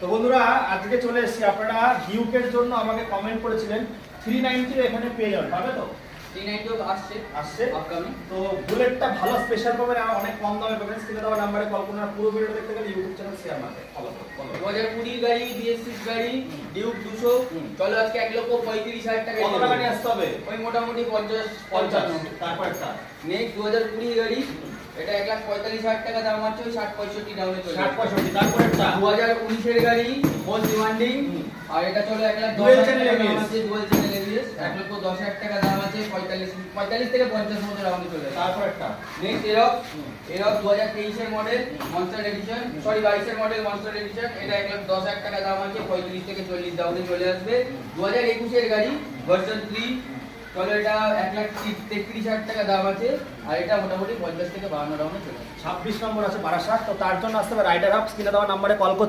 তো বন্ধুরা আজকে চলে এসেছি, আপনারা ডিউকের জন্য আমাকে কমেন্ট করেছিলেন 390 এখানে পেয়ে যাবেন, পাবে তো? 390 আসছে আপকামিং। তো বুলেটটা ভালো স্পেশাল পাবেন আর অনেক কম দামে পাবেন। স্ক্রিনে দেওয়া নাম্বারে কল করুন। আর পুরো ভিডিও দেখতে গেলে YouTube channel share market follow করুন। 2020 গাড়ি, BS6 গাড়ি, ডিউক 200। চলো আজকে 1,35,000 টাকা। কত টাকা নিয়ে আসতে হবে? ওই মোটামুটি 50। তারপরটা নেক্সট 2020 গাড়ি, এটা 1,45,000 টাকা দাম আছে, ওই 60-65 ডাউনে চলে 60-65। তারপরটা 2019 এর গাড়ি, মোস্ট ডিমান্ডিং, আর এটা চলো 1,10,000 Dual টাকা channel দাম ABS। আছে, ডুয়াল চ্যানেল ABS, 1,10,000 টাকা দাম আছে, 45 থেকে 50 মতো ডাউনে চলে যাবে। তারপরটা নেক্সট এরক 2023 এর মডেল মনস্টার এডিশন, সরি 22 এর মডেল মনস্টার এডিশন, এটা 1,10,000 টাকা দাম আছে, 35 থেকে 40 ডাউনে চলে আসবে। 2021 এর গাড়ি ভার্সন 3, চলো এটা 1,33,000 টাকা দাম আছে, আর এটা মোটামুটি 50 থেকে 52 ডাউনে চলে আসবে। 26 নম্বর আছে বারাসাত। তো তার জন্য আসতে হবে রাইডার হাব। স্ক্রিনে দেওয়া নাম্বারে কল